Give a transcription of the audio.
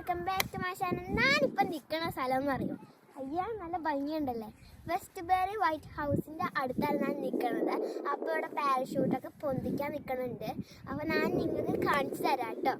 Welcome back to my channel. ഞാനിപ്പോൾ നിൽക്കുന്ന സ്ഥലം എന്ന് പറയും അയ്യാ നല്ല ഭംഗിയുണ്ടല്ലേ. വെസ്റ്റ് ബേറി വൈറ്റ് ഹൗസിൻ്റെ അടുത്താണ് ഞാൻ നിൽക്കുന്നത്. അപ്പോൾ ഇവിടെ പാരഷൂട്ടൊക്കെ പൊന്തിക്കാൻ നിൽക്കുന്നുണ്ട്. അപ്പോൾ ഞാൻ നിങ്ങൾക്ക് കാണിച്ചു തരാം കേട്ടോ.